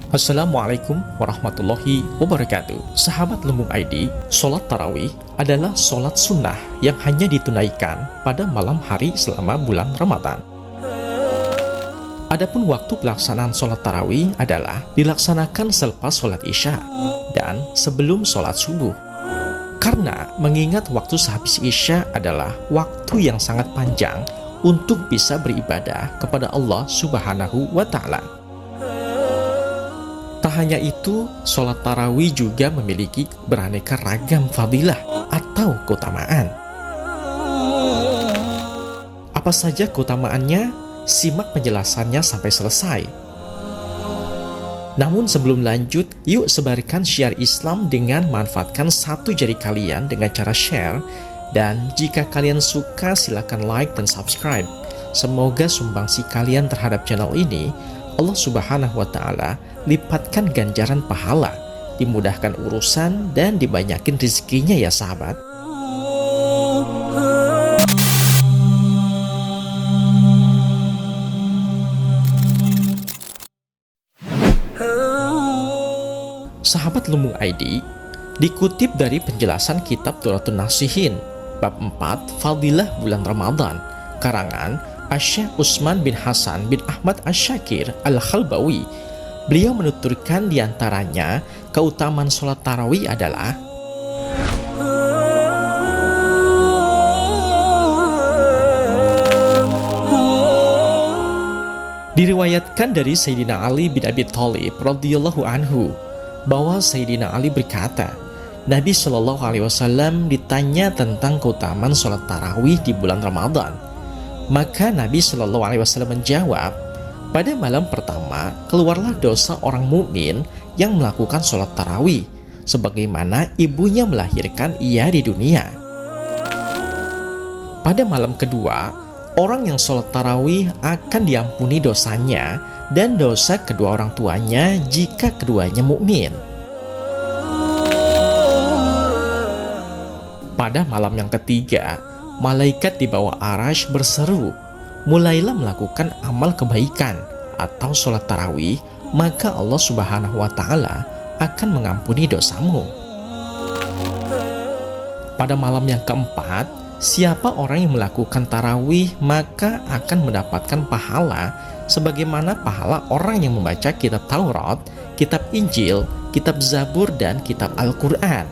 Assalamualaikum warahmatullahi wabarakatuh. Sahabat Lumbung ID, sholat tarawih adalah sholat sunnah yang hanya ditunaikan pada malam hari selama bulan Ramadan. Adapun waktu pelaksanaan sholat tarawih adalah dilaksanakan selepas sholat isya dan sebelum sholat subuh. Karena mengingat waktu sehabis isya adalah waktu yang sangat panjang untuk bisa beribadah kepada Allah Subhanahu wa Ta'ala. Tak hanya itu, sholat tarawih juga memiliki beraneka ragam fadilah atau keutamaan. Apa saja keutamaannya? Simak penjelasannya sampai selesai. Namun sebelum lanjut, yuk sebarkan syiar Islam dengan manfaatkan satu jari kalian dengan cara share. Dan jika kalian suka, silakan like dan subscribe. Semoga sumbangsi kalian terhadap channel ini Allah Subhanahu wa Ta'ala lipatkan ganjaran pahala, dimudahkan urusan, dan dibanyakin rezekinya ya sahabat. Sahabat Lumbung ID, dikutip dari penjelasan kitab Turatun Nasihin bab 4 Fadilah Bulan Ramadan karangan Asy-Syaikh Utsman bin Hasan bin Ahmad Asy-Syakir Al-Khalbawi. Beliau menuturkan diantaranya keutamaan sholat tarawih adalah diriwayatkan dari Sayyidina Ali bin Abi Thalib radhiyallahu anhu bahwa Sayyidina Ali berkata, Nabi Shallallahu Alaihi Wasallam ditanya tentang keutamaan sholat tarawih di bulan Ramadan. Maka Nabi Shallallahu Alaihi Wasallam menjawab, pada malam pertama keluarlah dosa orang mukmin yang melakukan sholat tarawih, sebagaimana ibunya melahirkan ia di dunia. Pada malam kedua, orang yang sholat tarawih akan diampuni dosanya dan dosa kedua orang tuanya jika keduanya mukmin. Pada malam yang ketiga, malaikat di bawah Arasy berseru, mulailah melakukan amal kebaikan atau sholat tarawih, maka Allah Subhanahu wa Ta'ala akan mengampuni dosamu. Pada malam yang keempat, siapa orang yang melakukan tarawih maka akan mendapatkan pahala sebagaimana pahala orang yang membaca kitab Taurat, kitab Injil, kitab Zabur, dan kitab Al-Quran.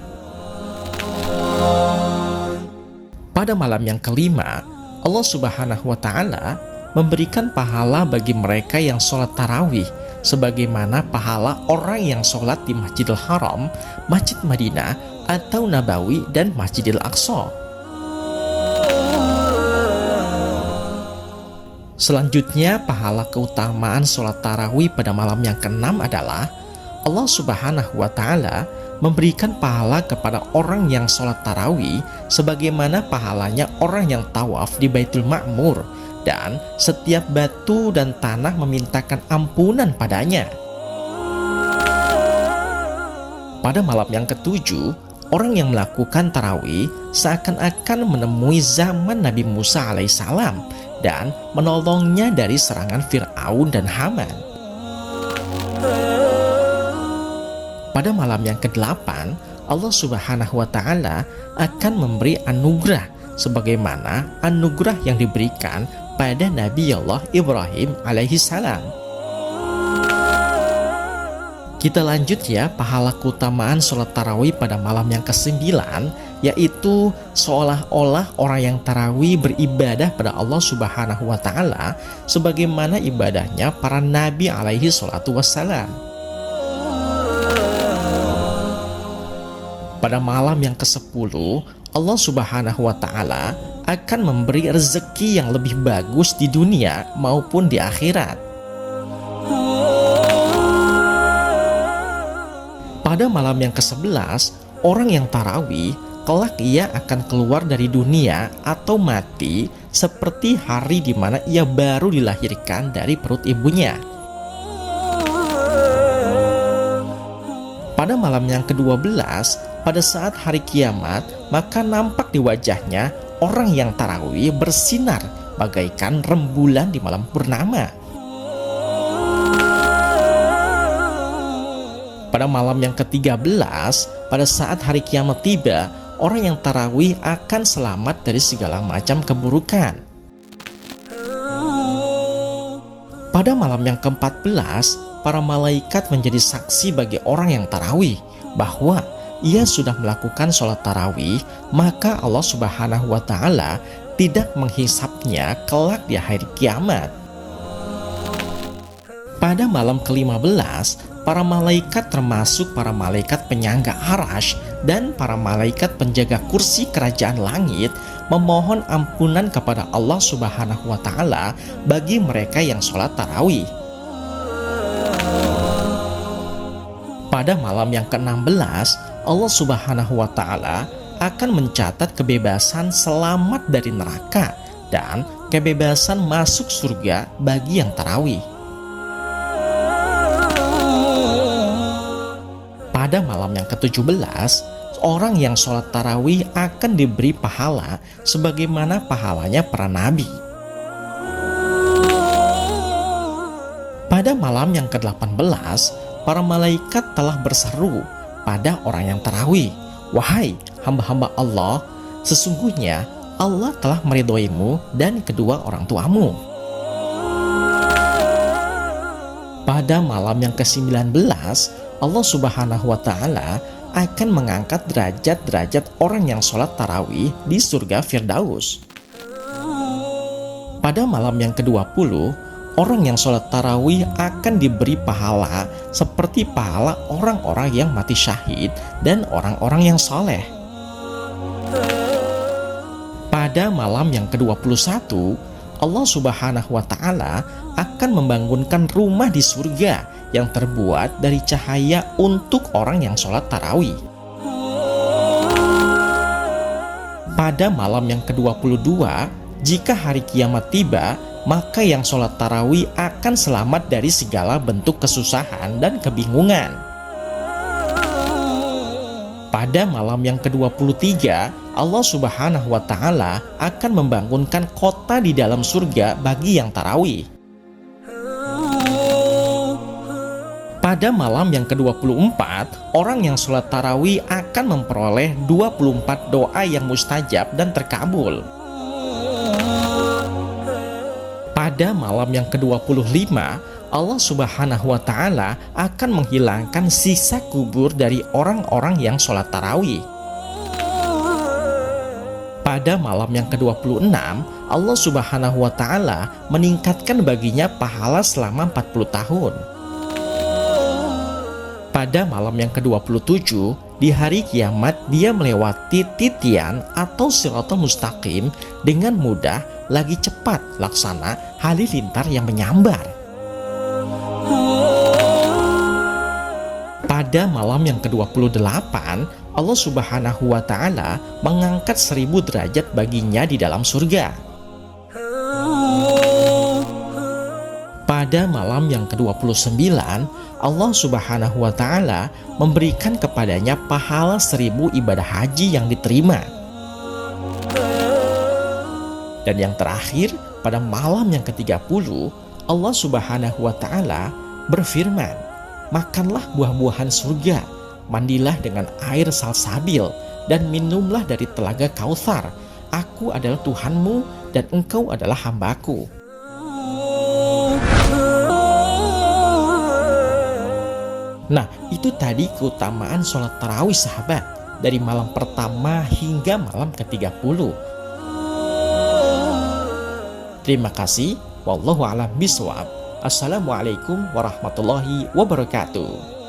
Pada malam yang kelima, Allah Subhanahu wa Ta'ala memberikan pahala bagi mereka yang sholat tarawih sebagaimana pahala orang yang sholat di Masjidil Haram, Masjid Madinah, atau Nabawi, dan Masjidil Aqsa. Selanjutnya, pahala keutamaan sholat tarawih pada malam yang keenam adalah Allah Subhanahu wa Ta'ala memberikan pahala kepada orang yang sholat tarawih sebagaimana pahalanya orang yang tawaf di Baitul Ma'mur, dan setiap batu dan tanah memintakan ampunan padanya. Pada malam yang ketujuh, orang yang melakukan tarawih seakan-akan menemui zaman Nabi Musa alaihissalam dan menolongnya dari serangan Fir'aun dan Haman. Pada malam yang ke-8, Allah Subhanahu wa Ta'ala akan memberi anugerah sebagaimana anugerah yang diberikan pada Nabi Allah Ibrahim alaihissalam. Kita lanjut ya, pahala keutamaan sholat tarawih pada malam yang ke-9, yaitu seolah-olah orang yang tarawih beribadah pada Allah Subhanahu wa Ta'ala sebagaimana ibadahnya para nabi alaihi salatu wassalam. Pada malam yang ke-10, Allah Subhanahu wa Ta'ala akan memberi rezeki yang lebih bagus di dunia maupun di akhirat. Pada malam yang ke-11, orang yang tarawih kelak ia akan keluar dari dunia atau mati seperti hari di mana ia baru dilahirkan dari perut ibunya. Pada malam yang ke-12, pada saat hari kiamat, maka nampak di wajahnya orang yang tarawih bersinar bagaikan rembulan di malam purnama. Pada malam yang ke-13, pada saat hari kiamat tiba, orang yang tarawih akan selamat dari segala macam keburukan. Pada malam yang ke-14, para malaikat menjadi saksi bagi orang yang tarawih bahwa ia sudah melakukan sholat tarawih, maka Allah Subhanahu wa Ta'ala tidak menghisapnya kelak di hari kiamat. Pada malam ke-15, para malaikat termasuk para malaikat penyangga Arasy dan para malaikat penjaga kursi kerajaan langit memohon ampunan kepada Allah Subhanahu wa Ta'ala bagi mereka yang sholat tarawih. Pada malam yang ke-16, Allah Subhanahu wa Ta'ala akan mencatat kebebasan selamat dari neraka dan kebebasan masuk surga bagi yang tarawih. Pada malam yang ke-17, orang yang sholat tarawih akan diberi pahala sebagaimana pahalanya para nabi. Pada malam yang ke-18, para malaikat telah berseru pada orang yang tarawih, "Wahai hamba-hamba Allah, sesungguhnya Allah telah meridhoimu dan kedua orang tuamu." Pada malam yang ke-19, Allah Subhanahu wa Ta'ala akan mengangkat derajat-derajat orang yang sholat tarawih di surga Firdaus. Pada malam yang ke-20, orang yang sholat tarawih akan diberi pahala seperti pahala orang-orang yang mati syahid dan orang-orang yang soleh. Pada malam yang ke-21, Allah Subhanahu wa Ta'ala akan membangunkan rumah di surga yang terbuat dari cahaya untuk orang yang sholat tarawih. Pada malam yang ke-22, jika hari kiamat tiba, maka yang sholat tarawih akan selamat dari segala bentuk kesusahan dan kebingungan. Pada malam yang ke-23, Allah Subhanahu wa Ta'ala akan membangunkan kota di dalam surga bagi yang tarawih. Pada malam yang ke-24, orang yang sholat tarawih akan memperoleh 24 doa yang mustajab dan terkabul. Pada malam yang ke-25, Allah Subhanahu wa Ta'ala akan menghilangkan sisa kubur dari orang-orang yang sholat tarawih. Pada malam yang ke-26, Allah Subhanahu wa Ta'ala meningkatkan baginya pahala selama 40 tahun. Pada malam yang ke-27, di hari kiamat dia melewati titian atau Shiratal Mustaqim dengan mudah lagi cepat laksana halilintar yang menyambar. Pada malam yang ke-28, Allah Subhanahu wa Ta'ala mengangkat 1000 derajat baginya di dalam surga. Pada malam yang ke-29, Allah Subhanahu wa Ta'ala memberikan kepadanya pahala 1000 ibadah haji yang diterima. Dan yang terakhir, pada malam yang ke-30, Allah Subhanahu wa Ta'ala berfirman, "Makanlah buah-buahan surga, mandilah dengan air salsabil, dan minumlah dari telaga Kautsar. Aku adalah Tuhanmu dan engkau adalah hambaku." Nah, itu tadi keutamaan sholat tarawih sahabat, dari malam pertama hingga malam ke-30. Terima kasih. Wallahu a'lam bishawab. Assalamualaikum warahmatullahi wabarakatuh.